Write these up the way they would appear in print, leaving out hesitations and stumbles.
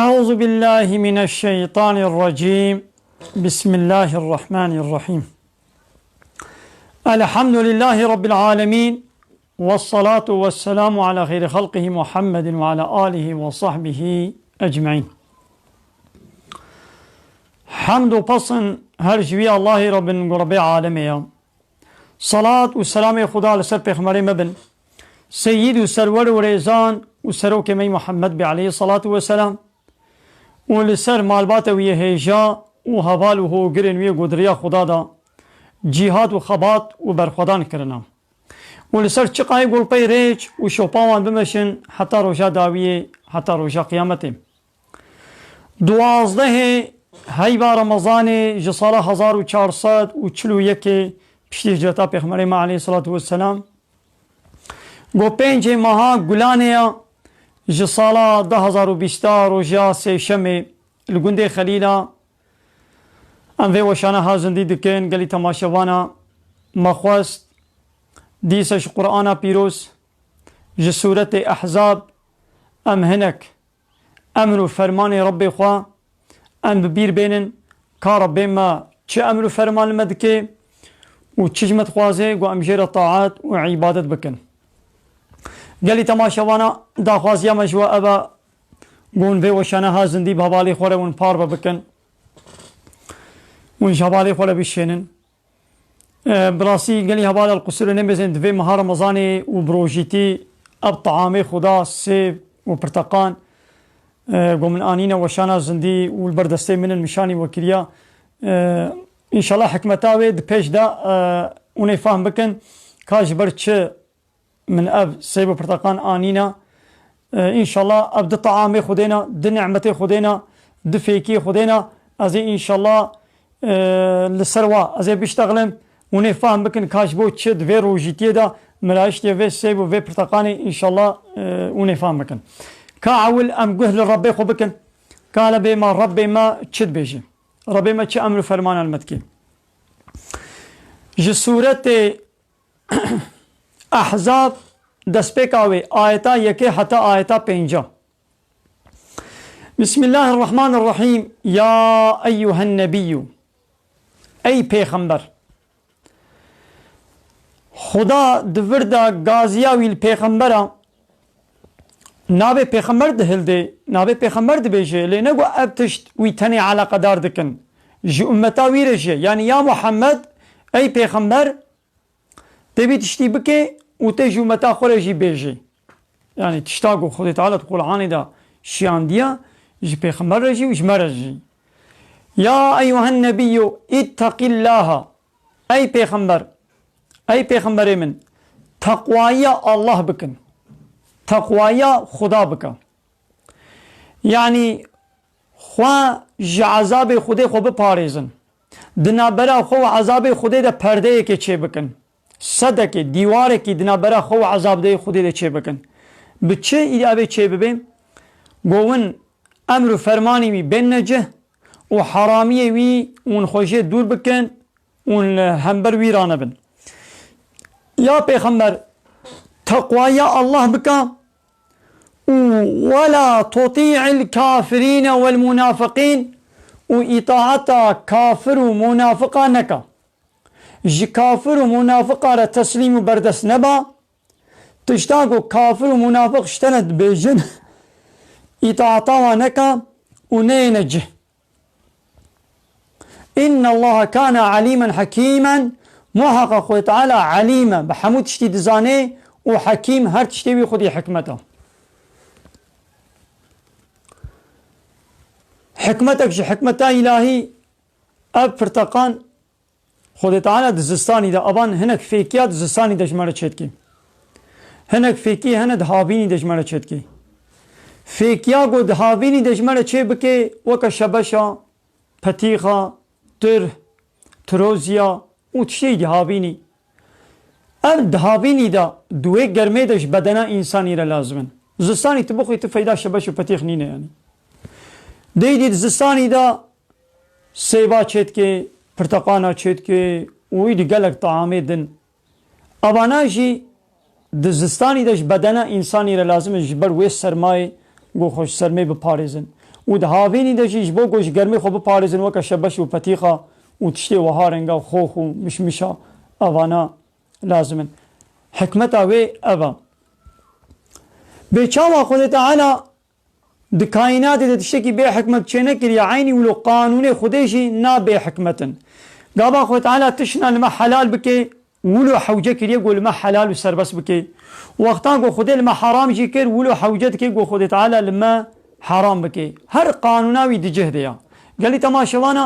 أعوذ بالله من الشيطان الرجيم. بسم الله الرحمن الرحيم. الحمد لله رب العالمين، والصلاة والسلام على خير خلقه محمد وعلى آله وصحبه أجمعين. حمد و پسن هر جوی الله رب العالمين. صلاة و سلام خدا لسر پیغمبر مبن سید و سرور و ریزان و سروک می محمد بی علیه الصلاة والسلام و لسر مالبات وی هیجا و حوال و گرن وی قدریا خدا دا جهاد و خبات و برخودان کرنا و لسر چقای گل پی ریچ و شوپاوان بمشن حتی روشا داویه حتی روشا قیامته. 12 هیبا رمضان جسال 1441 پیش هجرتا پیغمبر ما علیه الصلاة والسلام گو 5 ماها گلانه جسالا 2020 روژا سه شمه لگنده خلیلا ام وی وشانه ها زندی دکن گلی تماشوانا مخواست دیسش قرآن پیروز جسورت احزاب ام هنک امر و فرمان رب خواه ام ببیر بینن که رب ما چه امر و فرمان مدکه و چجمت خوازه گو ام جیر طاعات و عبادت بکن. گلی تماشوانا داخوازیا مجوع ابا گون وی وشانه ها زندی بحوالی خوره ون پار بکن ون جوالي خوله بشينن براسي قال لي هبال القصور نمزن في مها رمضاني وبروجيتي اب طعامي خدا سيب وبرتقان قوم انينا وشانا زندي والبردستي من المشاني وكريا ان شاء الله حكمتاوي دبيش دا وني فاهم بكن كاج برتش من اب سيب وبرتقان انينا ان شاء الله اب طعامي خدينا دنعمتي خدينا دفيكي خدينا ازي ان شاء الله لسروا ازي بيشتغلم وني فاهم بكن كاشبو تشد في روجيتي دا ملايشتي في سيبو في برتقاني ان شاء الله وني فاهم بكن كاعول ام قهل ربي خو بكن قال بما ربي ما تشد بيجي ربي ما تش امر فرمان المتكي جسورة احزاب دسبيكاوي آيتا يكي حتى آيتا بينجا. بسم الله الرحمن الرحيم. يا أيها النبي ای پیغمبر خدا دوردا غازیاویل پیغمبرا نابه پیغمبر دهلده نابه پیغمبر دبیجه لنگو ابتشت ویتنی علاقه دار دکن جی امتا ویرجه یعنی یا محمد ای پیغمبر تبی تشتی بکه و تجی امتا خورجی بیجه یعنی تشتاگو خود تعالی تقول عانی دا شیاندیا جی پیغمبر رجی و جمرجی. يا أيها النبي اتق الله أي پیغمبر من تقوايا الله بكن تقوايا خدا بكن يعني خوا عذاب خدا خو بپاريزن دنابرا خو عذاب خدا ده پرده که چه بکن صدق دیواره که دنابرا خو عذاب ده خدا ده چه بکن بچه ایده چه ببین گوون امر فرمانی بی بین نجه و حرامیه وی اون خوشه دور بکن اون همبر ویرانه بن. یا پیغمبر تقوی الله بکن ولا تطیع الكافرین والمنافقین و اطاعت کافر و منافقه نکا جی کافر و منافقه را تسلیم و بردست نبا تشتاقو کافر و منافق شتند بیجن اطاعتا نکا و نینجه. إن الله كان عليما حكيما محقق خوي تعالى عليما بحمود تشتي دزاني وحكيم هر تشتي خدي حكمته حكمتك شي حكمتا إلهي أب فرتقان خدي تعالى دزستاني دا أبان هنك فيكيا دزستاني دجمالة چتكي هنك فيكي هنك دهابيني دجمالة چتكي فيكيا قو دهابيني دجمالة چه بكي وكا شبشا پتيخا تر تروزیا و چی دهابینی ام دهابینی دا دوی گرمه دش بدنا انسانی را لازمن زستانی تبخوی تفیدا شبش و پتیخ نینه یعنی دیدید زستانی دا سیبا چید که پرتقانا چید که وی دی گلک طعامه دن ابانا جی دزستانی دش بدنا انسانی را لازمن جبر وی سرمای گو خوش سرمه بپارزن و ده هاوینی داشیش بو گوش گرمی خوب پارزن وکا شبش و پتیخا و تشتی و هارنگا و خوخ و مشمشا اوانا لازمن حکمتا وی اوا بچاوا خود تعالی د کائنات د تشکی به حکمت چنه کری عینی ولو قانون خودشی نا به حکمتن قابا خود تعالی تشنا لما حلال بکی ولو حوجه کری قول ما حلال و سربس بکی وقتا قو خود لما حرام جی کر ولو حوجت کی قو خود تعالی لما حرام بکی هر قانوناوی دی جهده یا قالی تماشوانا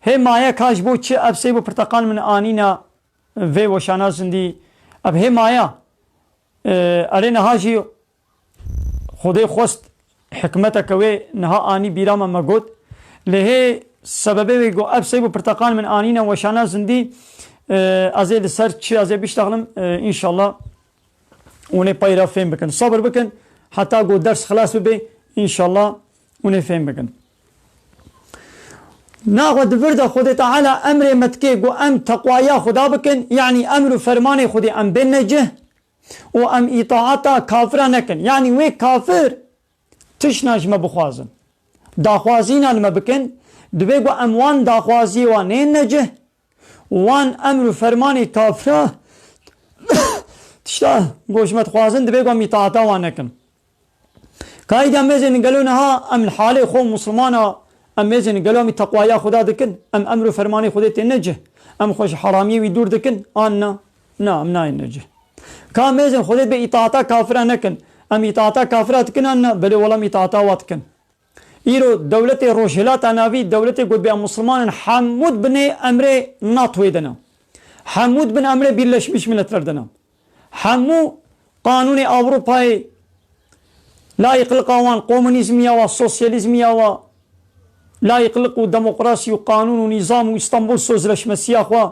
هی مایا کاش بو چه اب سی بو پرتقال من آنینا وی وشانا زندی اب هی مایا اره نهاجی خودی خوست حکمت کوي نها آنی بیرام مگود له سببه گو اب سی بو پرتقال من آنینا وشانا زندی ازید سر چی ازید بیشتغلم انشالله اونه پایرا فهم بکن صبر بکن حتی گو درس خلاص ببی انشالله اونه فهم بکن ناخد ورد خود تعالی امر متکی گو ام تقوایا خدا بکن یعنی امر و فرمان خودی ام بنجه و ام اطاعتا کافر نکن یعنی وی کافر تشناج ما بخوازن داخوازینا لما بکن دوی گو ام وان داخوازی وان نجه وان امر و فرمان کافر تشتا گوشمت خوازن دوی گو ام اطاعتا وان نکن قاعده مزن قالوا نها ام الحاله خو مسلمانا ام مزن قالوا ام تقوايا خدا دكن ام امر فرماني خديت النجه ام خوش حرامي ويدور دكن انا نعم نا النجه كان مزن خديت باطاعتا كافر نكن ام اطاعتا كافرات كن انا بل ولا اطاعتا واتكن يرو دولة روشلات انافي دولة قد بها مسلمان حمود بن امر ناتويدنا حمود بن امر بيرلش مش من تردنا حمو قانون اوروباي لا يقلق وان قومونيزميا والسوسياليزميا و لا يقلق ديمقراطي وقانون ونظام واسطنبول سوزلشمسيا خوا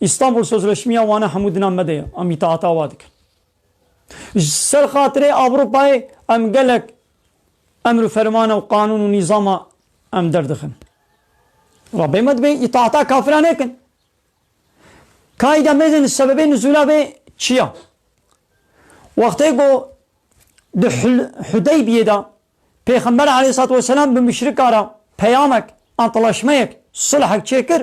اسطنبول سوزلشميا وانا حمودنا مديا ام اطاعتا وادك سر خاطر اوروباي ام قالك امر فرمان وقانون ونظام ام دردخن ربي مدبي اطاعتا كافران هيكن كايدا ميزن السببين نزولا بي تشيا وقتيقو ده حديبية دا پیغمبر علیه الصلاة والسلام بمشرک آرا پیامک انطلاشمایک صلحک چیکر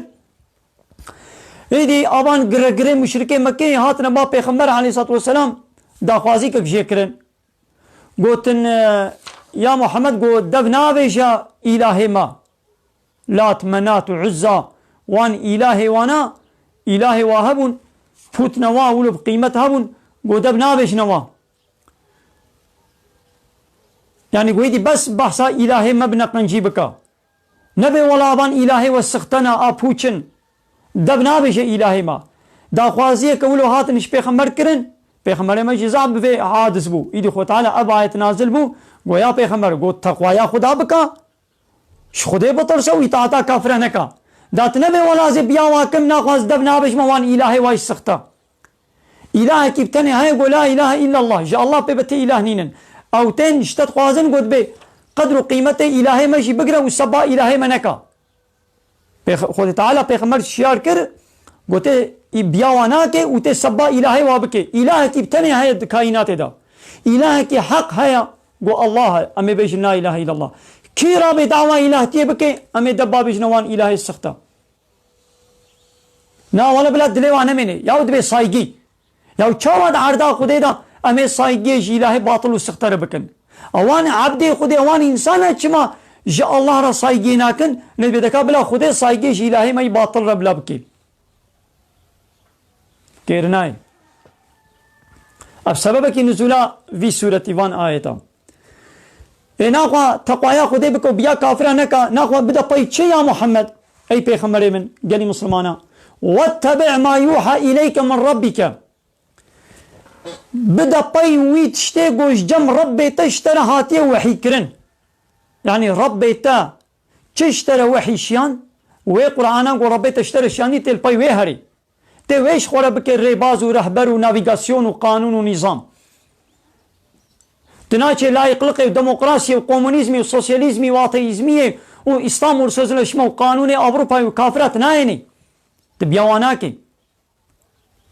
ایدی آبان گره مشرک مکی هاتنا با پیغمبر علیه الصلاة والسلام داخوازی که جیکرن گوتن یا محمد گو دفناویشا اله ما لات منات عزا وان اله وانا اله واهبون فوت نوا ولو بقیمت هبون گو دفناویش نوا يعني قويدي بس بحثا إلهي مبنى قنجيبكا نبي ولا بان إلهي والسختنا آبوچن دبنا بيش إلهي ما دا خوازيه كولو هاتنش پیغمبر کرن پیغمبر ما جزاب بفي حادث بو إيدي خو تعالى اب آيت نازل بو گويا پیغمبر گو تقوايا خدا بكا ش خده بطرسو اطاعتا كافر نكا دات نبي ولا زي بيا واكم ناخواز دبنا بيش موان إلهي واي سختا إلهي كيبتني هاي قول لا إله إلا الله جاء الله ببتي إله نينن او تن شتت خوازن قد بي قدر قيمته الهي ماشي بقرا والسبا الهي منكا خود تعالى پیغمبر شیار کر گوته بیاوانا کے اوتے سبا الهي وابکے الہ کی بتنی ہے کائنات دا الہ کی حق ہے گو اللہ ہے امی بیش لا الہ الا اللہ کی را بے دعوی الہ تی بکے امی دبا بیش نوان الہ سختا نا ولا بلا دلیوانا میں نے یاود بے سائگی یاو چاواد عردا خودے دا امی سائگی الہ باطل سختر بکن اوان عبد خودے اوان انسان چما جا الله را سایگی نکن نبی دکا بلا خود سایگیش الهی می باطل را بلا بکی کرنای اب سبب کی نزولا وی سورتی وان آیتا ناخوا تقوایا خودی بکو بیا کافر نکا ناخوا بدا پای چه یا محمد ای پیغمبر من گلی مسلمانا واتبع ما یوحى الیک من ربک بدا پای وی تشتی گوش جم رب تشتر هاتی وحی کرن يعني ربيتا تشتري وحي شيان وي قرآن و ربي تشتري شياني تل باي ويهري تي ويش خورا بك ريباز ورهبر ونافيغاسيون وقانون ونظام تناچه لا يقلقي وديمقراطية وكومونيزمي وسوسياليزمي واطيزمية وإسلام ورسوزلشما وقانون أوروبا وكافرات نايني تبيواناكي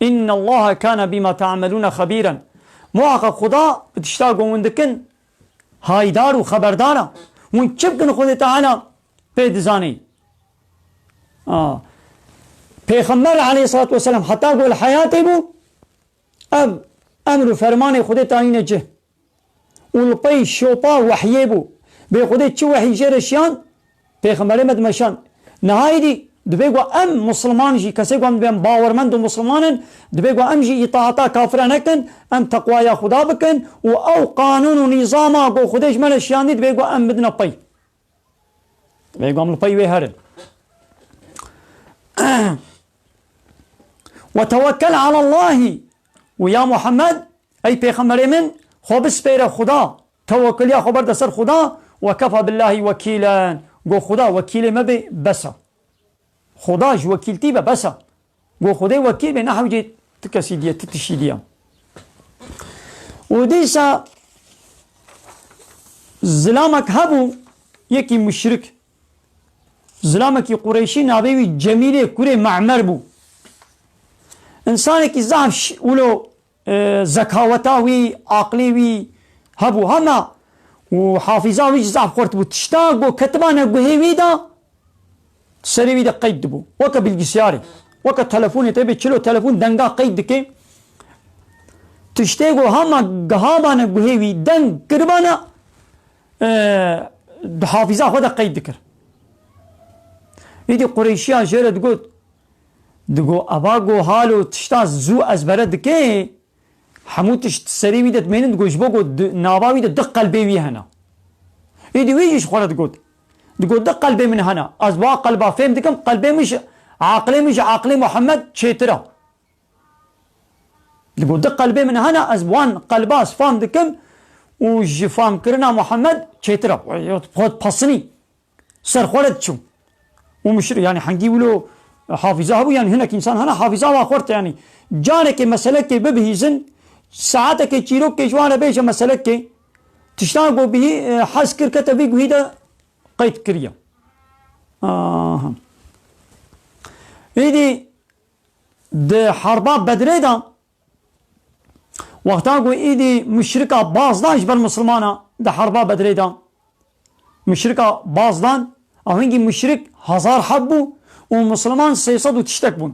إن الله كان بما تعملون خبيرا محقق خدا بتشتاقوا وندكن هايدار وخبردارا ون چبکن خود تعالی پید زانی پیغمبر علیه الصلاة والسلام حتی گل حیات بو اب امر فرمان خود تعالی جه ولقی شوپا وحیه بو به خود چه وحی جرشیان پیغمبر مدمشان نهایی دی دبیگو ام مسلمان جی کسی گو ام باورمند و مسلمانن دبیگو ام جی اطاعتا کافر نکن ام تقوی خدا بکن و او قانون و نظاما گو خودش ملشیان دی دبیگو ام بدنا پی دبیگو ام لپی وی هرن وتوكل على الله ويا محمد أي پیغمبر من خو بسپیره خدا توکل یا خبر دسر خدا وكفى بالله وكيلا گو خدا وكيل ما بي بسا خداش وكيلتي بسا گو خدا وكيل بي نحو جي تكسيدية تتشيدية وديسا ظلامك هبو يكي مشرك ظلامك قريشي نابيوي جميلة كوري معمر بو انسانك زعف ولو زكاوتاوي عقليوي هبو هما وحافظاوي زعف خورت بو تشتاق بو كتبانا بهيوي دا سريوي دا قيد بو وكا بالجسياري وكا تلفوني تبي تشلو تلفون دنگا قيد كي تشتاقو هما قهابانا بهيوي دنگ قربانا حافظا خدا قيد كر يدي قريشيا جرد قد دقو أباقو هالو تشتا زو أزبرد كي حموتش تسريوي دت مين دقو جبوكو ناباوي دت دق قلبي هنا يدي ويجيش خورد قد دقو دق قلبي من هنا أزبا قلبا فهم دكم قلبي مش عقلي محمد شيترا دقو دق قلبي من هنا أزبوان قلباس فهم دكم وج فهم كرنا محمد شيترا بخود بصني سر خورد شو ومش يعني حنجيب له حافظه هو يعني هناك انسان هنا حافظه واخرت يعني جانك مسلك ببهيزن ساعتك تشيروك جوانا بيش مسلك تشتاقوا به حس كركته بيق هيدا قيد كريا ايدي ده حربات بدريدا وقتاقوا ايدي مشركة بازدان جبر مسلمانا ده حربات بدريدا مشركة بازدان او هنگي مشرك 1000 حبو ومسلمان 300 تشتك بون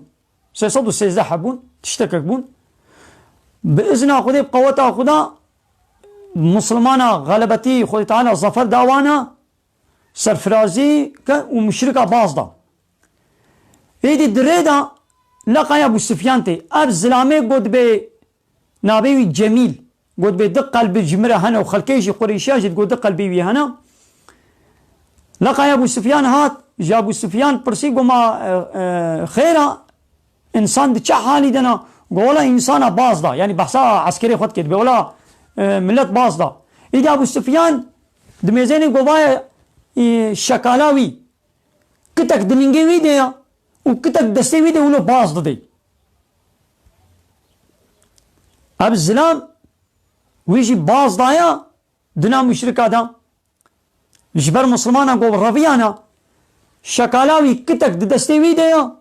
313 حبون تشتكك بون بإذن خدي بقوة خدا مسلمانا غلبتي خدي تعالى ظفر داوانا سرفرازي ومشركة بازدا ايدي دريدا لقى ابو سفيان تي اب زلامي قد بي نابيوي جميل قد بي دق قلب جمرة هنا وخلكيش قريشاج قد دق قلبي هنا لقى ابو سفيان هات جا ابو سفيان برسي قوما خيرا انسان دي چه حالي دنا قولا انسان باز دا يعني بحثا عسكري خود كد بولا ملت باز دا ايدا ابو سفيان دميزيني قوايا شكالاوي كتك دنينجي ديا وكتك دستي دي ولو باز دا دي اب الزلام ويجي باز دايا دنا مشركا دا جبر مسلمانا قول رفيانا شكالاوي كتك دستي ديا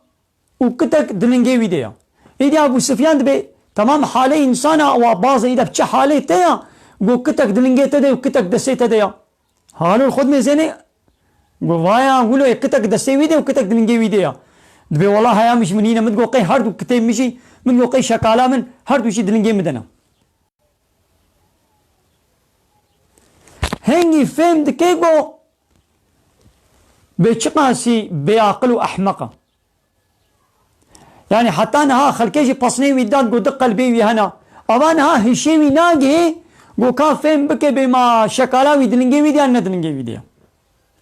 وكتك دنينجي ديا ايدا ابو سفيان دبي تمام حالي انسانا وباز ايدا بچه حالي تيا قو كتك دنينجي تدي وكتك دستي تديا حالو الخد ميزيني قو وايا قولو كتك دستي دي وكتك دنينجي ديا دبي والله هيا مش منينا من قو قي هردو كتيب مشي من قو قي شكالا من هردو شي دنينجي مدنا هنگي فهم دكيقو بيشقاسي بيعقل وأحمقة يعني حتى أنها خلكيجي بصني ويداد قو دق قلبي هنا أوانها هشيوي ناقي قو كان فهم بكي بما شكالاوي دلنجي ويديا ندلنجي ويديا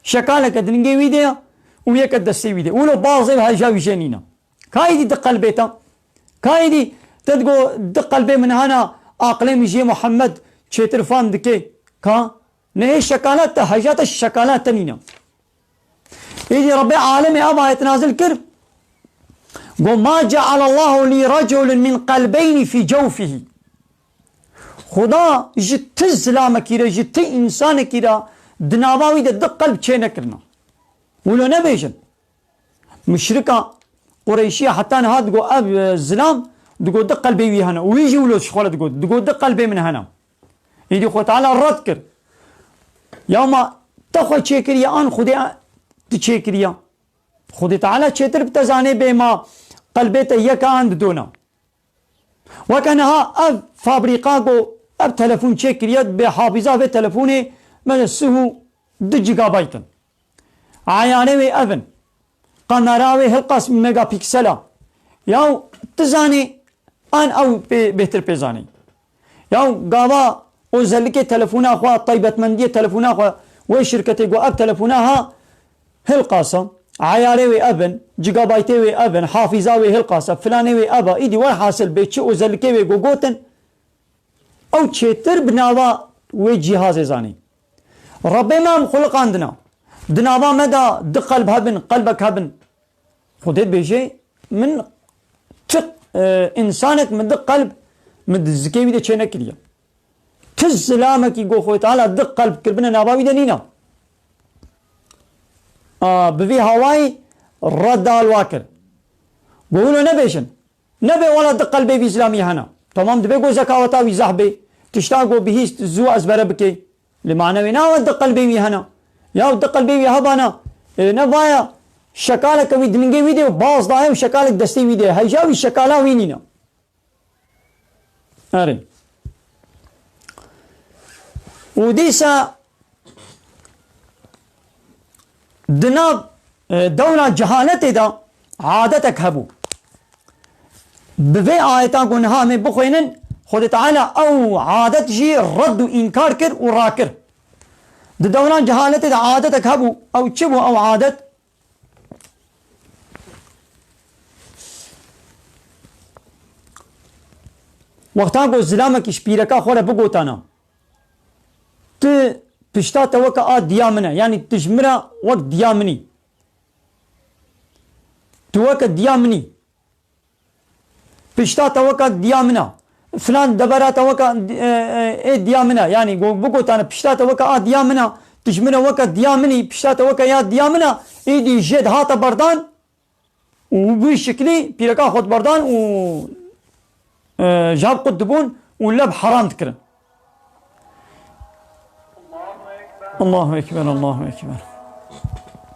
شكالك دلنجي ويديا وياك الدسي ويديا ولو باظي بها جاوي جنينة كايدي دق قلبيتا كايدي تدقو دق قلبي من هنا عقلي مجي محمد تشيترفان دكي كا نهي الشكالات هجات الشكالات تنينة يجي ربي عالمي أبا يتنازل كرب وما جعل الله لرجل من قلبين في جوفه خدا جت زلامة كيرا جت إنسان كيرا دناباوي دق قلب چه نكرنا ولو نبيجن مشركة قريشية حتى نهاد دقو أب زلام دقو دق قلبي هنا ويجي ولو شخولة دقو دق قلبي من هنا يجي خو تعالى الرد كر يوم تخوي تشكريا أن خدي تشكريا خدي تعالى تشتر بتزاني بما قلبته يكا عند دونا وكانها أب فابريقاكو أب تلفون تشكريا بحافظة في تلفوني من السهو 2 جيجا بايت عياني أفن قناراوي هلقاس ميجا بيكسلا ياو تزاني أن أو بهتر بيزاني ياو قاوا وزلكي تلفونا أخوة طيبة مندية تلفونا أخوة وشركتي قو أب تلفوناها هلقاسة عياري أبن جيجا بايتي أبن حافظاوي هلقاسة فلاني أبا إيدي والحاصل بيتش وزلكي قوتن أو تشتر بناوا وجهاز زاني ربي ما خلق عندنا دنابا مدى دقلب هبن قلبك هبن خديت بيجي من تق إنسانك من دق قلب من الزكي بيدا تشينك ليا تسلامك يقول خوي تعالى دق قلب كربنا نابا بيدا نينا بفي هواي رد الواكر قولوا نبيشن نبي ولا دق قلبي في إسلامي هنا تمام دبيقو زكاوتا وزحبي تشتاقوا بهيش زو أزبربكي لمعنى وينا ودق قلبي هنا يا ودق قلبي هبانا نبايا شكالك ويدلنجي فيديو باص دايم وشكالك دستي فيديو هيجاوي الشكالا وينينا أري وديسا دناب دولة جهالتي دا عادتك هبو بفي آيتان قنها من بخوينن خود تعالى أو عادت جي رد وإنكار كر وراكر دولة جهالتي دا عادتك هبو أو تشبو أو عادت وقتا قو زلامك شبيركا خورا بقوتانا ت پشتا توقع ديامنا يعني تجمرا وقت ديامني توقع ديامني پشتا توقع ديامنا فلان دبرا توقع ديامنا يعني بقوتانا پشتا توقع ديامنا تجمرا وقت ديامني پشتا توقع يا ديامنا ايدي جد هاتا بردان وبشكلي بيركا خود بردان و جاب قدبون ولب حرام تكرن الله أكبر الله أكبر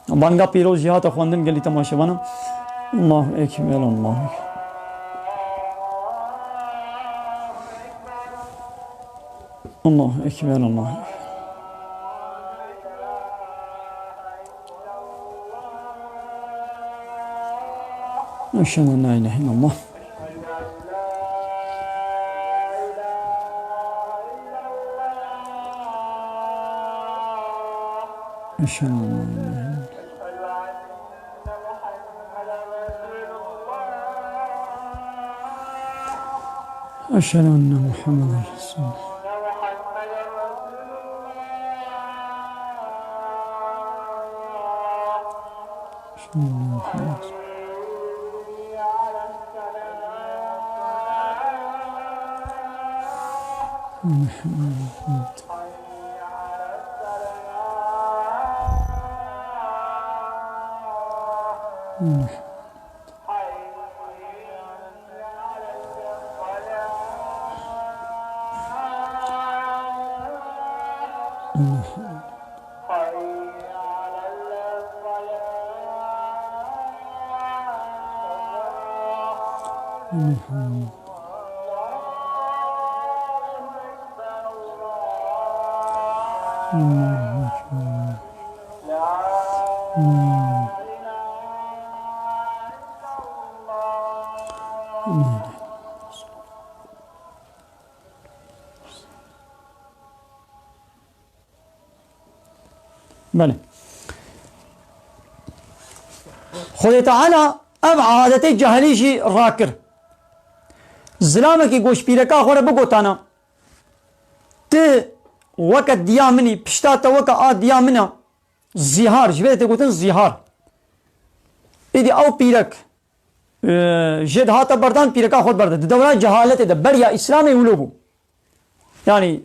بانگا پیروز جهات خواندن گلی تماشا بانم الله أكبر الله أكبر الله أكبر الله أكبر أشهد أن لا إله إلا الله أشهد أن لا إله إلا الله أشهد أن محمدا رسول الله أشهد أن محمدا رسول الله بله خود تعالى اب عادت جهلیشی راکر زلامه کی گوش پیرکا خوره بگوتانا ت وقت دیامنی پشتا تا وقت دیامنا زیهار جوه ته گوتن زیهار ایدی او پیرک جد هاتا بردان پیرکا خود برده دوره جهالت ده بریا اسلامی ولوبو يعني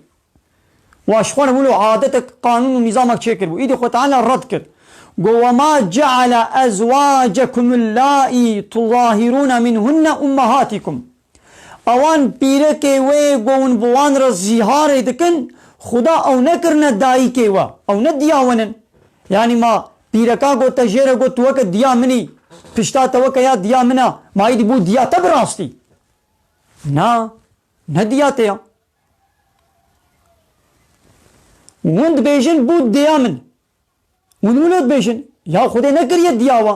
واشخون ولو عادتك قانون ونظامك شكل بو ايدي خو تعالى رد كر وما جعل ازواجكم اللائي تظاهرون منهن امهاتكم اوان پیرک وی گون بوان را زیهار دکن خدا او نکرن دایی که و او ندیاونن يعني ما بيركا قو تجيرا قو توك ديا مني پشتا توك يا ديا منا ما يدي بو ديا تبراستي نا ديا تيا وند بيجن بو ديا من ونولد بيجن يا خودي نكر يا دياوا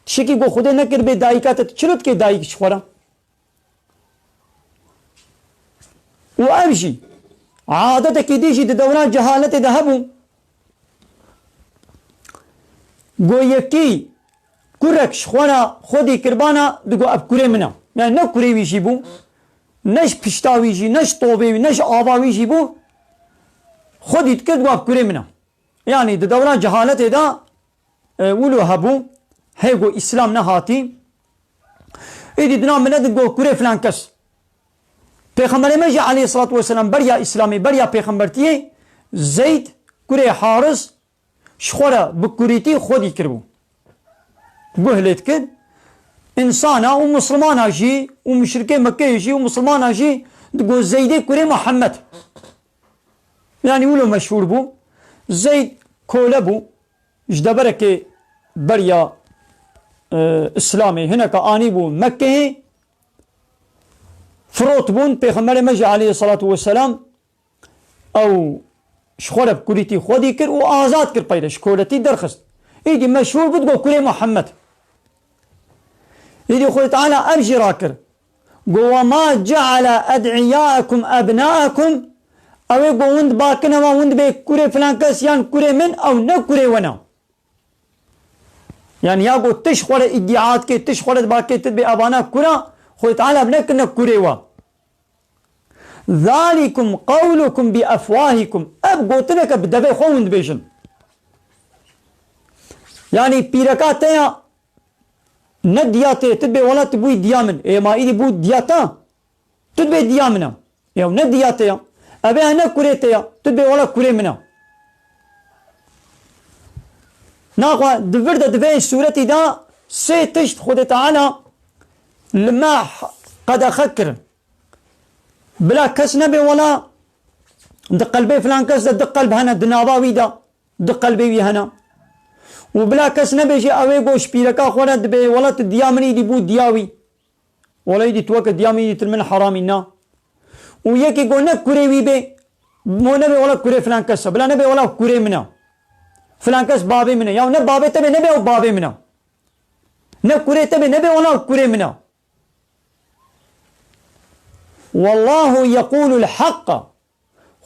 تشكي قو خودي نكر بي دايكا تشرط كي دايك شخورا وأمشي عادتك ديجي دوران جهالة ذهبوا قو يكي كرك شخوانا خودي كربانا دقو أب كري منا يعني نه كري ويشي بو نش پشتا ويشي نش طوبي نش آبا ويشي بو خودي تكر دقو أب كري منا يعني دوران جهالة دا ولو هبو هيقو إسلام نهاتي إيدي دنا منا دقو كري فلان كس پیغمبر مجي عليه الصلاة والسلام بريا إسلامي بريا پیغمبرتي زيد كري حارس شخورا بكريتي خودي كربو قهلت كد إنسانا ومسلمانا جي ومشركي مكة جي ومسلمانا جي تقول زيدي كري محمد يعني ولو مشهور بو زيد كولبو جدبرك بريا إسلامي هناك آني بو مكة فروت بون پیغمبر مجي عليه الصلاة والسلام او شخورة بكريتي خودي كر و آزاد كر پيدا شكولتي درخست ايدي مشهور بود قو كري محمد ايدي خود تعالى ارجي راكر قو وما جعل ادعياءكم ابناءكم او قو وند باكنا وند بي كري فلان كس يان كري من او نكري ونا يعني يا قو تشخورة ادعاءات كي تشخورة باكي تدبي ابانا كرا خود تعالى بنكنا كري وا ذلكم قولكم بأفواهكم أبقوتنك بدبي خوند بيجن يعني بيركاتيا ندياتي تدبي ولا تبوي ديامن إيه ما إيدي بو دياتا تدبي ديامنا يو ندياتيا أبي أنا كوريتيا تدبي ولا كوري منا ناقوا دفرد دبي سورة دا سيتشت خود تعالى لما قد أخكر بلا كس نبي ولا دق قلبي فلان كس دق قلب هنا دناباوي دا دق قلبي هنا وبلا كس نبي شي اوي غوش بيركا خونا دبي ولا تديامني دي بو دياوي ولا يدي توك ديامي تلمن حرامينا ويكي قلنا كوري وي بي مو نبي ولا كوري فلان كس بلا نبي ولا كوري منا فلان كس بابي منا يا نبي بابي تبي نبي او بابي منا نكوري تبي نبي ولا كوري منا والله يقول الحق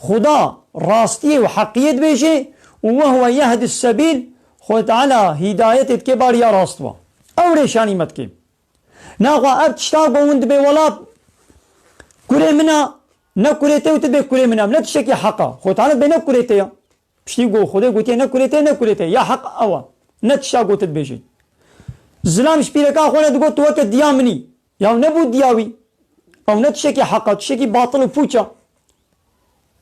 خدا راستي وحقيت بيشي وهو يهدي السبيل خود تعالى هداية الكبار يا راستوا او ريشاني متكي ناغوا ابتشتاقوا وند بي ولا كوري منا نكوريتي وتبي كوري منا لا تشكي حقا خود تعالى بين كوريتي بشتي قو خدي قلتي نكوريتي يا حق اوا نتشتاقوا تبيشي زلام شبيركا خونا تقول توك ديامني يا نبو دياوي او نتشكي حقا تشكي باطل وفوچا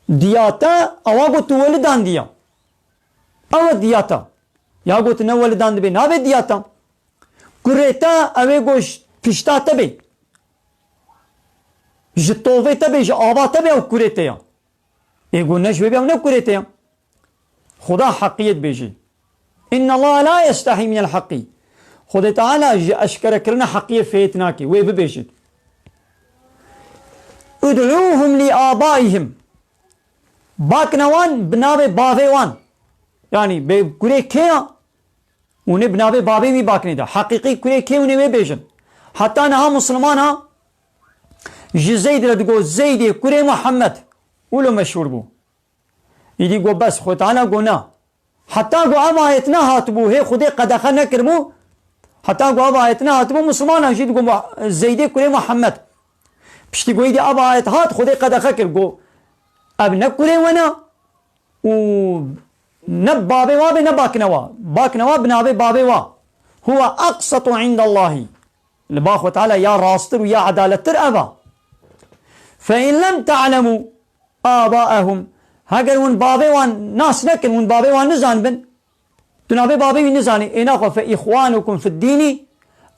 دياتا او قلت ولدان ديا او دياتا يا قلت نولدان دبي نابي دياتا كوريتا او قوش پشتا تبي جتوفي تبي جآبا تبي او كوريتا يقول نشوي بي او نكوريتا خدا حقيت بيجي ان الله لا يستحي من الحق خدا تعالى اشكر كرنا حقية فيتناكي وي ببيجي ادعوهم لآبائهم باكنوان بنابي بابيوان يعني بكوري كيا وني بنابي بابي مي باكني دا حقيقي كوري كي وني بيجن حتى نها مسلمانها زيد لدقو زيد كوري محمد ولو مشهور بو يدي قو بس خو تعالى قونا حتى قو عبايتنا هاتبو هي خدي قد اخنا كرمو حتى قو عبايتنا هاتبو مسلمانها جيد قو زيد كوري محمد بشتي قو يدي عبايت هات خدي قد اخكر قو ابن كوري وانا و نب بابي وابي نباكنوا باكنوا بنابي بابي وا هو اقسط عند الله لباخو تعالى يا راستر ويا عدالتر ابا فإن لم تعلموا آباءهم هاگر ون بابي وان ناس نكن ون بابي وان نزان بن تنابي بابي نزاني إناخو فإخوانكم في الدين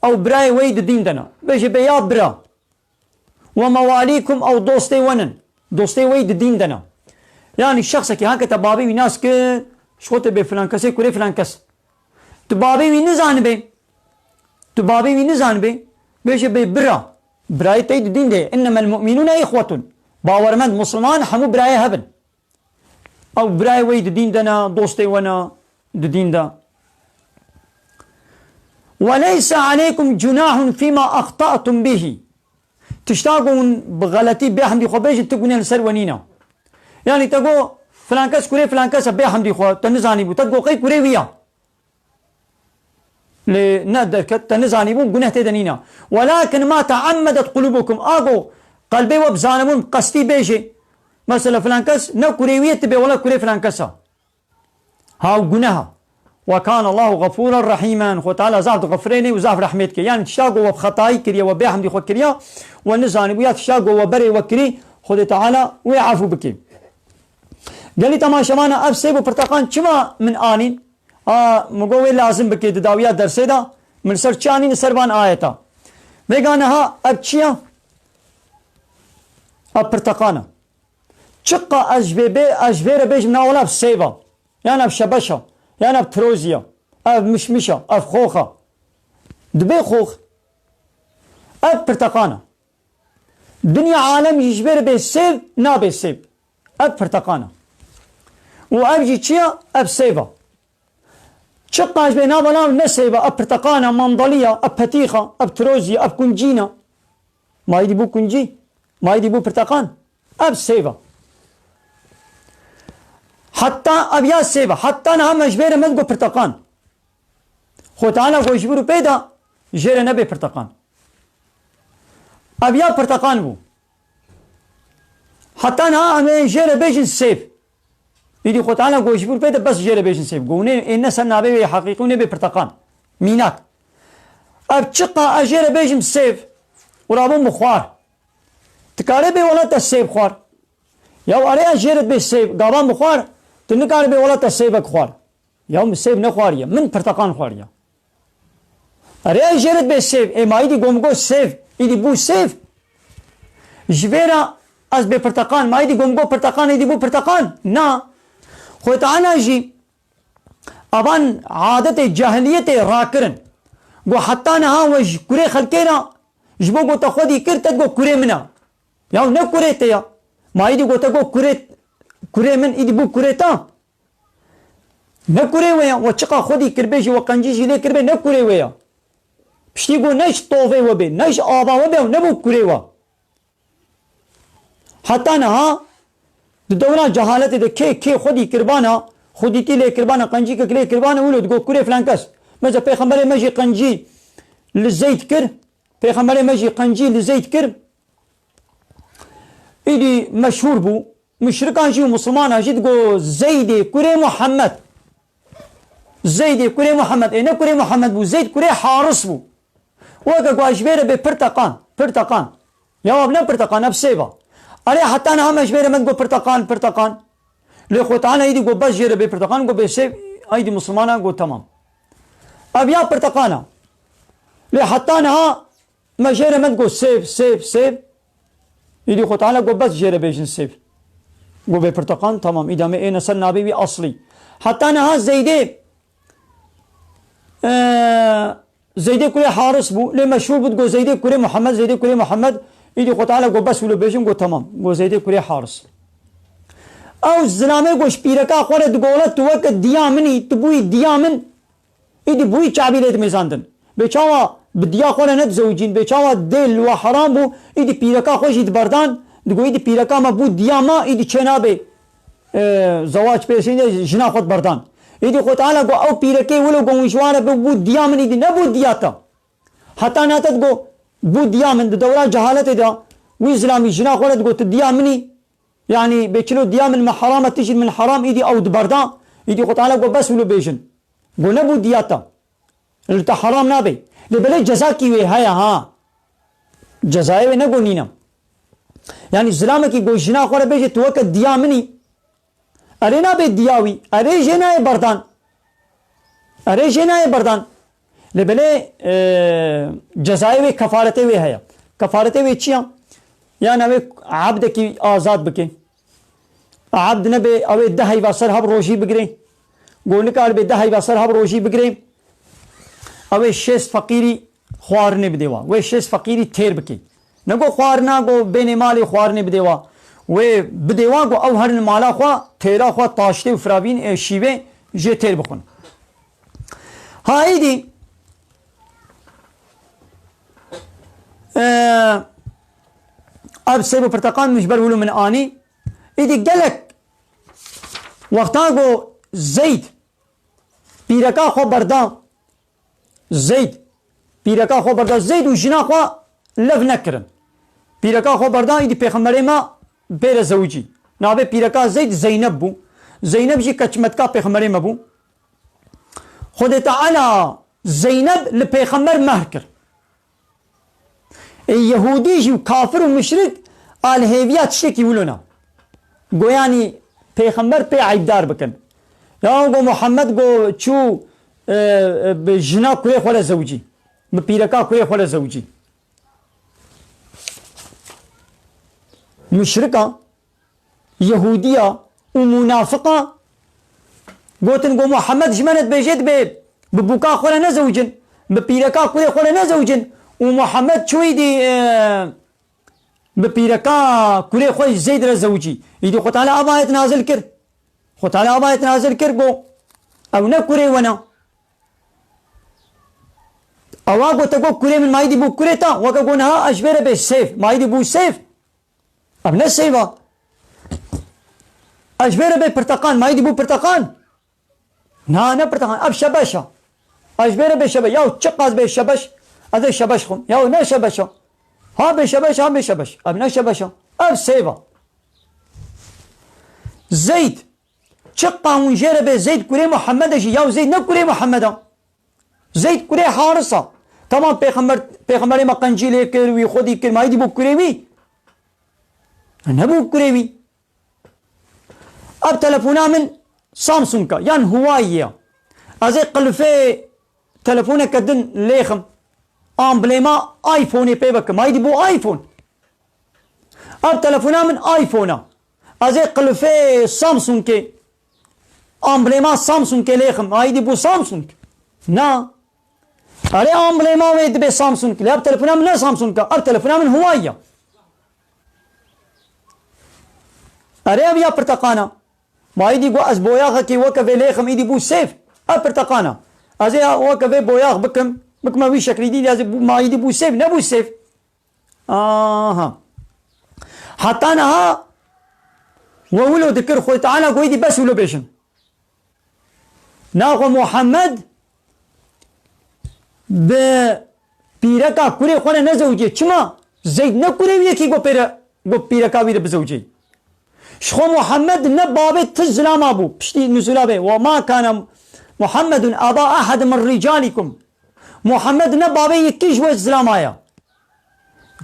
أو براي ويد الدين دنا بيجي بيا برا ومواليكم أو دوستي ونن دوستي ويد الدين دنا يعني الشخص كي هكذا بابي ناس ك شوت به فلان کسی کوری فلان کس تو بابی وی نزان به تو بابی وی نزان به بيش برا براي تيد دين ده انما المؤمنون اخوة باورمند مسلمان همو براي هبن او براي ويد دين دنا دوستي وانا دين دا وليس عليكم جناح فيما اخطأتم به تشتاقون بغلطي بحمدي خو بيش تقولين السر ونينا يعني تقول فلان كس كوري فلان كس بحمدي خو تنزاني بو تقول قي كوري ويا لندركت تنزانيبون جنه تدنينا ولكن ما تعمدت قلوبكم اغو قلبي وبزانبون قصدي بيجي مثلا فلان كس نو كوريويه تبي ولا كوري فلان كسا هاو جنها وكان الله غفورا رحيما خو تعالى زاد غفريني وزاف رحمتك يعني تشاقوا وبخطاي كريا وبيحمدي خو كريا ونزانيبو تشاقوا وبري وكري خو تعالى ويعفو بك قال لي تماشا معنا ابسيب وبرتقان كما من انين مقوي لازم بكي داويات درسي دا من سر چاني نسربان آيتا بيقانها ابچيا اب پرتقانا چقا اجبير بيج مناولا بسيبا يعني اب شبشا يعني اب تروزيا اب مشمشا اب خوخا دبي خوخ اب پرتقانا دنيا عالم يجبير بي سيب نا بي سيب اب پرتقانا وابجي چيا اب سيبا شقاش بين هذا نسيبة اب برتقانة منضلية اب بتيخة اب تروزية اب كنجينة ما يدي بو كنجي ما يدي بو برتقان اب سيبة حتى اب يا سيبة حتى انا مجبيرة مدقو برتقان خو تعالى خو يجبرو بيدا جيرة نبي برتقان اب يا برتقان بو حتى انا جيرة بيجن سيب يدي خو تعالى قوي يشبور بيدا بس جيرة بيشن سيف قوني إن سنة بي حقيقي ونبي برتقان ميناك أبتشقى أجيرة بيشن سيف ورابون بخوار تكاري بي ولا تسيف خوار يو أري أجيرة بي سيف قابان بخوار تنكاري بي ولا تسيفك خوار يوم السيف نخواريا من برتقان خواريا أري أجيرة بي سيف إيه ما يدي قوم قو سيف يدي بو سيف جبيرا أز بي برتقان ما يدي قوم قو برتقان يدي بو برتقان نا خو تعالى جي ابان عادت جاهليت راكرن گو حتى نها وج كوري خلكينا جبو گو تخودي كرت گو كوري منا يا نه كوري تيا ما يدي گو تگو كوري من يدي بو كوري تا نه كوري ويا وچقا خودي كربيج وقنجي جي كربي نه كوري ويا بشتي گو نش طوفي وبي نش ابا وبي نبو كوري وا حتى نها دورا جهالت ده كي خودي كربانا خودي تي لي كربانا قنجي كلي كربانا ولد جو كوري فلان كاس ماذا بيغمبر ماجي قنجي للزيت كر بيغمبر ماجي قنجي للزيت كر إدي مشهور بو مشركان جي مسلمان جي تقول زيدي كوري محمد زيدي كوري محمد ايه كوري محمد بو زيد كوري حارس بو وكا قو اجبيره برتقان يا ابن برتقان بسيبا أري حتى أنا هم أجبير من قو برتقان لخو تعالى يدي قو بس جيرة بي برتقان قو بيسيب أيدي مسلمانا قو تمام أبيا برتقانا لحتى أنا مجيرة من قو سيب يدي خو تعالى قو بس جيرة بيجن سيب قو بي برتقان تمام إذا ما إيه نسل نابي أصلي حتى أنا زيدي زيدي كوري حارس بو لمشهور بتقو زيدي كوري محمد يدي خو تعالى قو بس ولو بيجن قو تمام قو زيدي كوري حارس او زلامه قو شبيركا خوره دقولت توك ديامني تبوي ديامن يدي بوي چابيلت ميزاندن بيچاوا بديا خوره ند زوجين بيچاوا دل وحرام بو يدي بيركا خوش يد بردان دقو يدي بيركا ما بو دياما يدي چنابه زواج پیسين جنا خود بردان يدي خو تعالى قو او بيركي ولو قو وشواره بو ديامن يدي نبو دياتا حتى ناتت قو بو ديامن دورا جهالت دا وإسلامي جنا خورت قو تديامني يعني بيكلو ديامن من حرام تجي من حرام يدي او دبردان يدي خو تعالى قو بس ولو بيجن قو نبو دياتا اللي حرام نابي لبلي جزاكي وي هيا ها جزائي وي نقو نينا يعني إسلامك قو جنا خورت بيجي توك ديامني أرينا بي دياوي أري جناي بردان لبلي جزائي وي كفارتي وي هيا كفارتي وي چيا يعني اوه عبد کی آزاد بکن عبد نبی اوه 10 واسر هب روشی بگیره گو نکال به دهی بسر ها بروجی بگریم اوه شش فقیری خوار نبدیوا و شش فقیری تیر بکی نگو خوار نا گو بین مالی خوار نبدیوا و بدیوا گو او هر مالا خوا تیرا خوا تاشته و فرابین شیوه جه تیر بخون هایی دی اب سیب و پرتقان مجبر ولو من آنی ایدی گلک وقتا گو زید پیرکا خو بردا زید پیرکا خو بردا زید و جنا خو لف نکرن پیرکا خو بردا ایدی پیغمبر ما بیر زوجی نابه پیرکا زید زینب بو زینب جی کچمتکا پیغمبر ما بو خود تعالی زینب لپیغمبر مهر کر یهودی جو کافر و مشرک آل هیویات شکی ولونا گویانی پیغمبر پی عیبدار بکن یا گو محمد گو چو جنا کوی خوال زوجی بپیرکا کوی خوال زوجی مشرکا یهودیا و منافقا گوتن گو محمد جمانت بجد ببوکا خوال نزوجن بپیرکا کوی خوال نزوجن و محمد چوی دی بپیرکا کوی خوال زید رزوجی ایدی خود تعالی آبایت نازل کر خود تعالی آبایت نازل کر گو او نکوری ونا اوا گو تا گو کوری من مایدی بو کوری تا وکا گو نها اشبیر به سیف مایدی بو سیف اب نه سیفا اشبیر به پرتقان مایدی بو پرتقان نه پرتقان اب شبشا اشبیر به شبش یاو چقاز به شبش از شبش خون یاو نه شبشا ها به شبش ها به شبش اب نه شبشا اب سیفا زید چقا منجر به زید کوری محمد شی یاو زید نه کوری محمد زید کوری حارسا تمام پیغمبر ما قنجیل کروی خودی کر مایدی بو کوری نه بو کوری اب تلفونا من سامسونگ کا یان هواییه از قلفه تلفونه کدن لیخم امبلیما آیفونی پی بک مایدی بو آیفون اب تلفونا من آیفونا از قلفه سامسونگ کے امبلیما سامسونگ کے لیخم مایدی بو سامسونگ نا ارے امبلیما وید به سامسونگ اب تلفونا من نه سامسونگ کا اب تلفونا من هواییه ارے اب یا پرتقانا مایدی گو از بویاغ کی وکوی لیخم ایدی بو سیف اب پرتقانا از وکوی بویاغ بکم وی شکلی دی از مایدی بو سیف نه بو سیف آها حتی نها وولو ذكر خوي تعالى قويدي بس ولو بيشن ناخو محمد ب بيركا كوري خونا نزوجي چما زيد نكوري ويكي گو بيركا وير بزوجي شخو محمد نبابي تزلام ابو بشتي نزولا به وما كان محمد ابا احد من رجالكم محمد نبابي يكيش و زلام آيا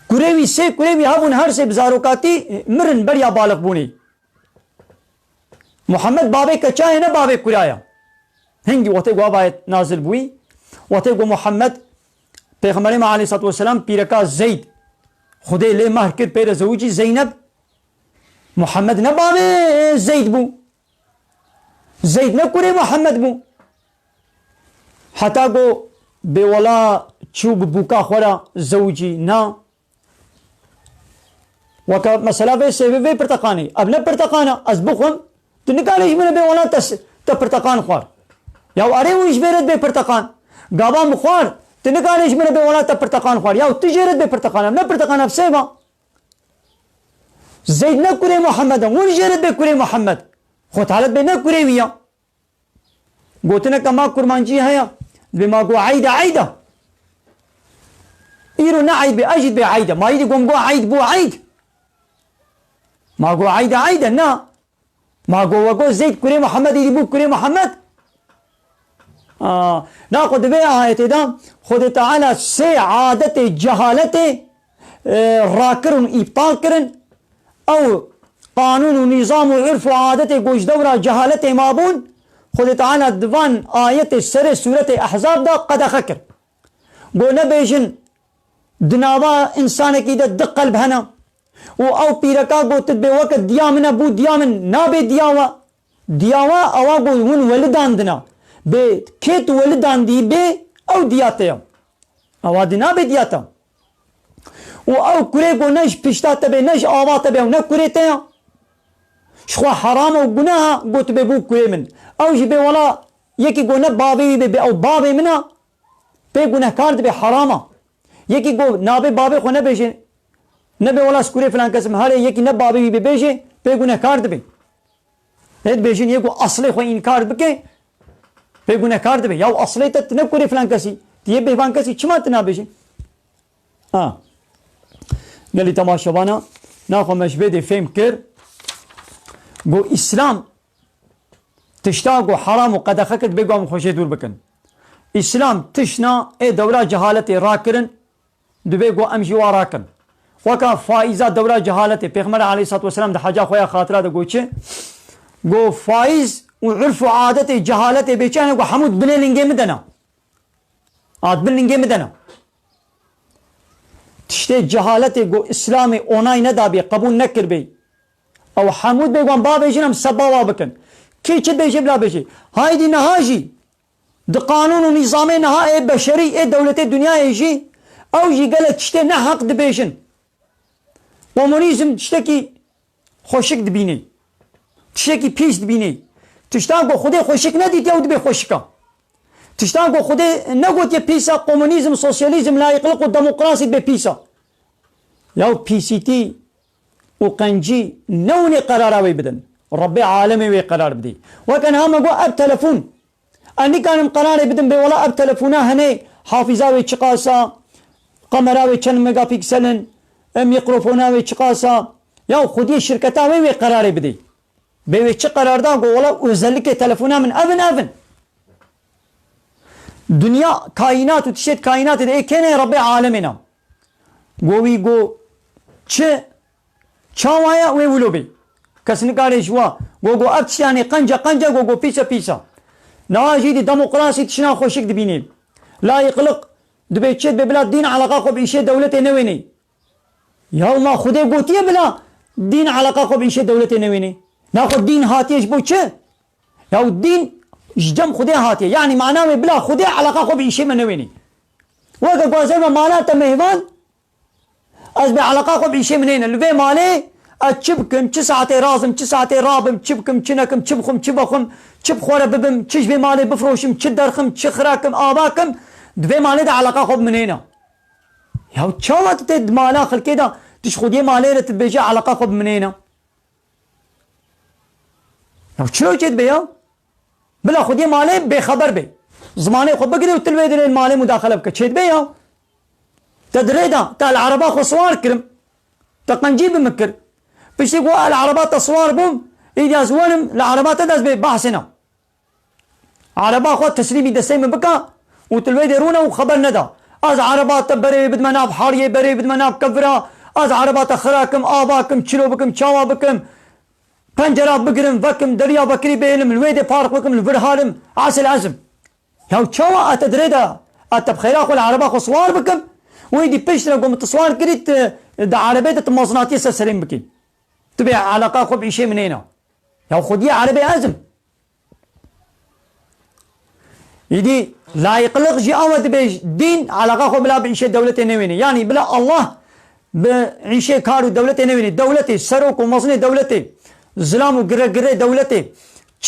كوري سي كوري هابون هر سي بزاروكاتي مرن بريا بالغ بوني محمد بابي كچاي نه بابي كرايا هنگي وته گوا بايت نازل بوي وته گو محمد پیغمبر ما عليه الصلاه والسلام بيركا زيد خدي لي مهر كر بير زوجي زينب محمد نه بابي زيد بو زيد نه كوري محمد بو حتى گو بولا چوب بوكا خورا زوجي نا وكا مسألة في سيفي برتقاني اب نه برتقانا از بخون تو نکالیش منه به ولا تا پرتقان خوار یا اره ویش بیرد به پرتقان گابام خوار تو نکالیش منه به ولا تا پرتقان خوار یا تجارت به پرتقان نه پرتقان اب سیما زید نکوری محمد ون جارت به کوری محمد خود حالت به نکوری ویا گوتنه کما کرمانجی هیا بما گو عیده ایرو نه عید به اجد به عیده ما ایدی گم گو عید بو عید ما گو عیده نه ما گو زید کوری محمد ایدی بو کوری محمد ناخد به آیت دا خود تعالی سه عادت جهالت راکرن ابطال کرن او قانون و نظام و عرف و عادت گوش دورا جهالت مابون خود تعالی دوان آیت سر سورت احزاب دا قد خکر گو نبیشن دناوا انسان کی دا دقل بهنا و او پیرکا گو تد به وقت دیامن ابو دیامن نابه دیاوا دیاوا ئەوە بۆ ون وەلداندنا بێ کێت وەلداندی بێ ئەو دیاتەیە ئەوا دی نابێ دیاتە و ئەو کورێ بۆ نەش پیشتاتە بێ نەش ئاواتە بێ و نە کورێتەیە شخوا حرامە و گوناها گوت بێ بوو کورێ من ئەو ژی بێ وەڵا یەکی گۆ نە باوێوی بێ ئەو باوێ منە پێ گونەهکار دەبێ حرامە یەکی گۆ نابێ باوێ خۆ نەبێژێ نەبێ وەڵا سکورێ فلان کەسم هەرێ یەکی نە باوێوی بێ بێژێ پێ گونەهکار دەبێ پێت بێژین یەک و ئەسڵێ خۆی ئینکار بکەی پێ گونەهکار دەبێ یا و ئەسڵێتە نە کورێ فلان کەسی دیە بێ فلان کەسی چما تە نابێژێ گەلی تەماشەوانە ناخۆ مەشبێ دێ فێم کرد بۆ ئیسلام تشتا گۆ حرام و قەدەخە کرد بێگوام خۆشێ دوور بکەن ئیسلام تشنا ئێ دەورا جەهالەتێ ڕاکردن دوبێ گۆ ئەم ژی وا ڕاکردن وەکە فائیزا دەورا جەهالەتێ پێغمبەر عەلەیهی سەڵات وەسەلام دە حەجا خۆیان خاترا دەگۆ چێ گۆ فائیز و عرف و عادەتێ جەهالەتێ بێچیانە گۆ هەموو بنێ لنگێ مدەنە ئات بن لنگێ مدەنە تشتێ جەهالەتێ گۆ ئیسلامێ ئۆنای نەدابێ قبول نەکرد بێ ئەو هەموو بێگوان با بێژنم سەباوا بکەن کی چ بێژێ بلا بێژێ هایدی نەهاژی د قانون و نیزامێ نەها ئێ بەشەری ئێ دەولەتێ دنیایێژی ئەو ژی گەلە تشتێ نەحەق دبێژن کۆمۆنیزم تشتێکی خۆشک دبینێ تشتێکی پیس دبینێ تشتان گۆ خودێ خۆشک نەدیتێ و دبێ خۆشکە تشتان گۆ خودێ نەگوتیە پیسە کۆمۆنیزم سۆسیالیزم لایقلق و دەموقراسی بێ پیسە یا و پیسیتی و قەنجی نەونێ قەراراوی بدەن ڕەبێ عالەمێ وێ قەرار بدەی وەکەن هەمە گۆ ئەب تەلەفۆن ئەنیکانم قەرارێ بدەن بێ وەڵا ئەب تەلەفۆنا هەنێ حافیزاوێ چ قاسە قەمەراوێ چەند مێگاپیکسەلن میکرۆفۆناوێ چ قاسە یا و خودی شرکەتاوێ وێ قەرارێ بدەی بێوێ چ قەراردا گۆ وەڵا ئۆزەلکێ تەلەفۆنا من ئەڤن دنیا کاینات و تشێت کایناتێ دە ئێ کێنێ ڕەبێ عالەمێنە گۆوی گۆ چ چاوایە وێ ولۆ بێ کەس نکارێژ وە گۆ ئەب تشیانێ قەنجە گۆ پیسە نەواژی دی دەموقراسی تشنا خۆشک دبینێ لایقلق دبێ چێت بێ بلا دین عەلاقا خۆ بئیشێ دەولەتێ نەوێنێ یا وڵا خودێ گوتیە بلا دین عەلاقا خۆ بئیشێ دەولەتێ نەوێنێ ناخۆ دین هاتیەش بۆ چ یا و دین ژدەم خودێ هاتیە یعنی معناوێ بلا خودێ عەلاقا خۆ بئیشێ مە نەوێنێ وەکە گوازەر بە مالاتە مەهمان ئەس بێ عەلاقا خۆ بئیشێ منێنە لڤێ مالێ چ بکەم چ ساعتێ رازم چ ساعتێ رابم چ بکەم چ نەکەم چ بخۆم چ بەخۆم چ بخۆرە ببم چش بێ مالێ بفرۆشم چ دەرخم چ خراکەم ئاباکەم دوێ مالێدا عەلاقا خۆ بمنێنە یا چاوەتە تێ مالا خەڵکێدا تش خودیە مالێرە تبێژە عەلاقا خۆ بمنێنە یا چرۆ چێت بێ یا بلا خودیە مالێ بێخەبەر بێ زمانێ خۆ بگرێ و تلوێ درێن مالێ مداخەلە بکە چێت بێ یا تدرێدا تا العەرەبا خۆ سوار کردم تا قەنجی بمکرد پشتی گۆ العەرەبا تا سوار بووم ئیدیا زوانم لە عەرەباتە دەست بێ بەحسێنە عەرەبا خۆ تەسلیمی دەستەی من بکە و تلوێ دێڕوونە و خەبەر نەدا ئەز عەرەباتە بەرێ بدمە ناو حاریێ بەرێ بدمە ناو کەڤرا ئەز عەرەباتە خراکم ئاباکم چلۆ بکەم چاوا بکەم پەنجەرا بگرم ڤەکم دەریا بەکری بێنم لوێ دێ پارک بکەم لڤر هارم عاسل عەزم یا چاوا ئەتە درێدا ئەتە بخەیرا خۆ لە عەرەبا خۆ سوار بکەم ویدی پشترە گۆ متسوار کریت دە عەرەبێتە مەزناتیە سەرسەرێم بکەین تبێ عەلاقا خۆ بئیشێ منێنە یا خودیە عەرەبێ ئەزم ئیدی لایقلق ژی ئەوە دبێژ دین عەلاقا خۆ بلا بئیشێ دەولەتێ نەوێنێ یعنی بلا ئەڵڵاه بە عیشێ کار و دەولەتێ نەوێنێ دەولەتێ سەرۆک و مەزنێ دەولەتێ زلام و گرەگرێ دەولەتێ چ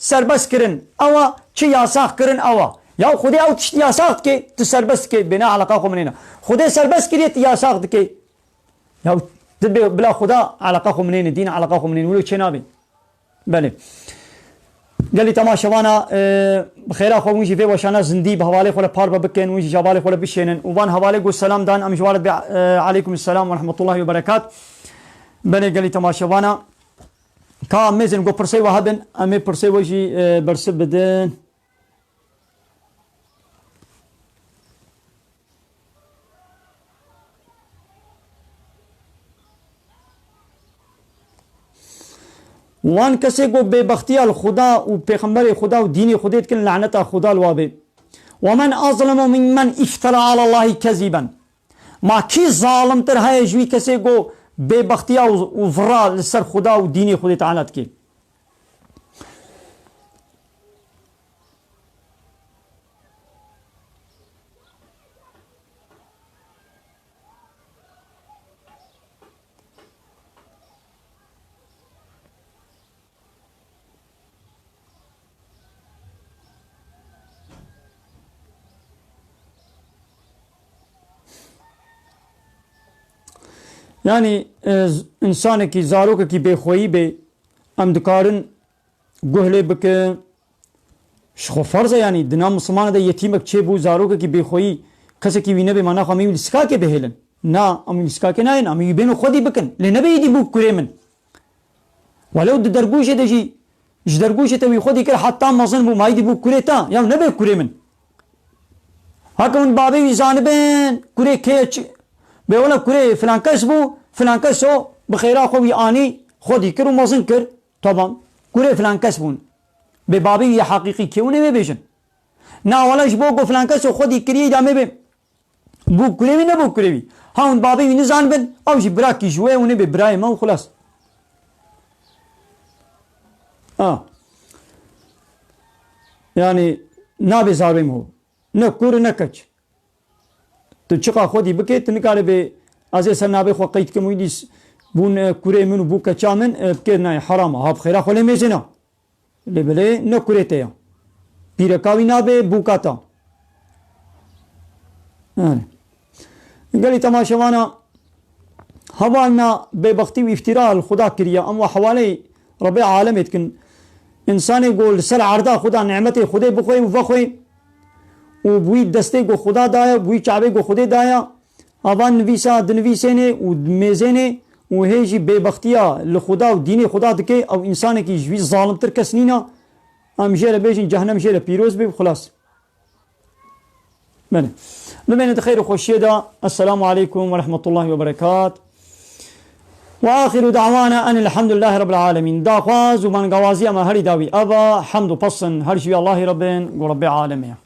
سەربەست کردن ئەوە چ یاساق کردن ئەوە یا خودێ ئەو تشت یاساق دکێ تو سەربەست دکێ بێنا عەلاقا خۆ منێنە خودێ سەربەست کردێت یاساق دکێ یا دبێ بلا خدا عەلاقا خۆ منێنێ دین عەلاقا خۆ منێنێ ولو چێ نابێ بەلێ گەلی تەماشەوانە بخێرا خۆ ویژی vê weşana zindî bi hevalê xwe le par bibikên wî jî ji hevalê xwe le bişênin û van hevalê got selam dan em ji waret bê aleykum selam ve rahmetullahi ve berekat benê gelî temaşevana ka mêzên got pirsê we hebin em ê pirsê we jî bersib bidin وان کسی کو بێبەختیە خدا و پێغەمبەری خدا و دینی خودێت کردن لعنەتە خدا لوابێ ومن ئەظلم ممن افترى على الله كذبا ما کی ظالمتر هەیە ژوی کەسێک گۆ بێبەختیە و ڤڕا لەسەر خدا و دینی خودی تعالی دکێ يعني إنسانك زاروك بخوي بي أم دكارن قهلي بك شخو فرضه يعني دنا مسلمان دا يتيمك چه بو زاروك بخوي كسكي وينبي مانا خميم لسكاك بهلن نا أمي لسكاك ناين أمي يبينو خودي بكن لنبي يدي بو كريمن ولو درگوش دجي جدرگوش توي خودي كر حتى مظن بو ما يدي بو كريتا يا نبي كريمن هكذا بابي جانبين كوري كيتش بيقول كوري فلان كاس بو فلان كاسو بخير خوي اني خودي كر ومازن كر طبعا كوري فلان كاس بون ببابي حقيقي كيونه ما بيجن نا ولا جبو فلان كاسو خودي كري دامي بي بو كوري نه بو كوري هاون بابي نزان بن او جي براكي جوي وني براي ما وخلاص يعني نابي زارم هو نه کور نه کچ تو چقا خودی بکه تنکاره به از سنابه خو قید که مویدیس بون کوره منو بو کچا من بکه نه حرام ها بخیره خو لمیزنا لبله نه کوره تیا پیرکاوی نابه بو کاتا قالی تماشوانا حوالنا ببختی و افتراء خدا کریا اما حوالی رب عالمت کن انسانی گول سر عرضا خدا نعمت خدا بخوی و بخوی و بوی دسته گو خدا دایا بوی چاوه گو خدا دایا آوان نویسا دنویسینه و میزینه و هیجی ببختیا لخدا و دین خدا دکه او انسان کی جوی ظالم تر کس نینا ام جیره بیشن جهنم جیره پیروز بی خلاص بله لمن خير خوشيدا السلام عليكم ورحمة الله وبركاته وآخر دعوانا أن الحمد لله رب العالمين دا خواز ومن قوازي أما هري داوي أبا حمد بصن هرشي الله ربين ورب العالمين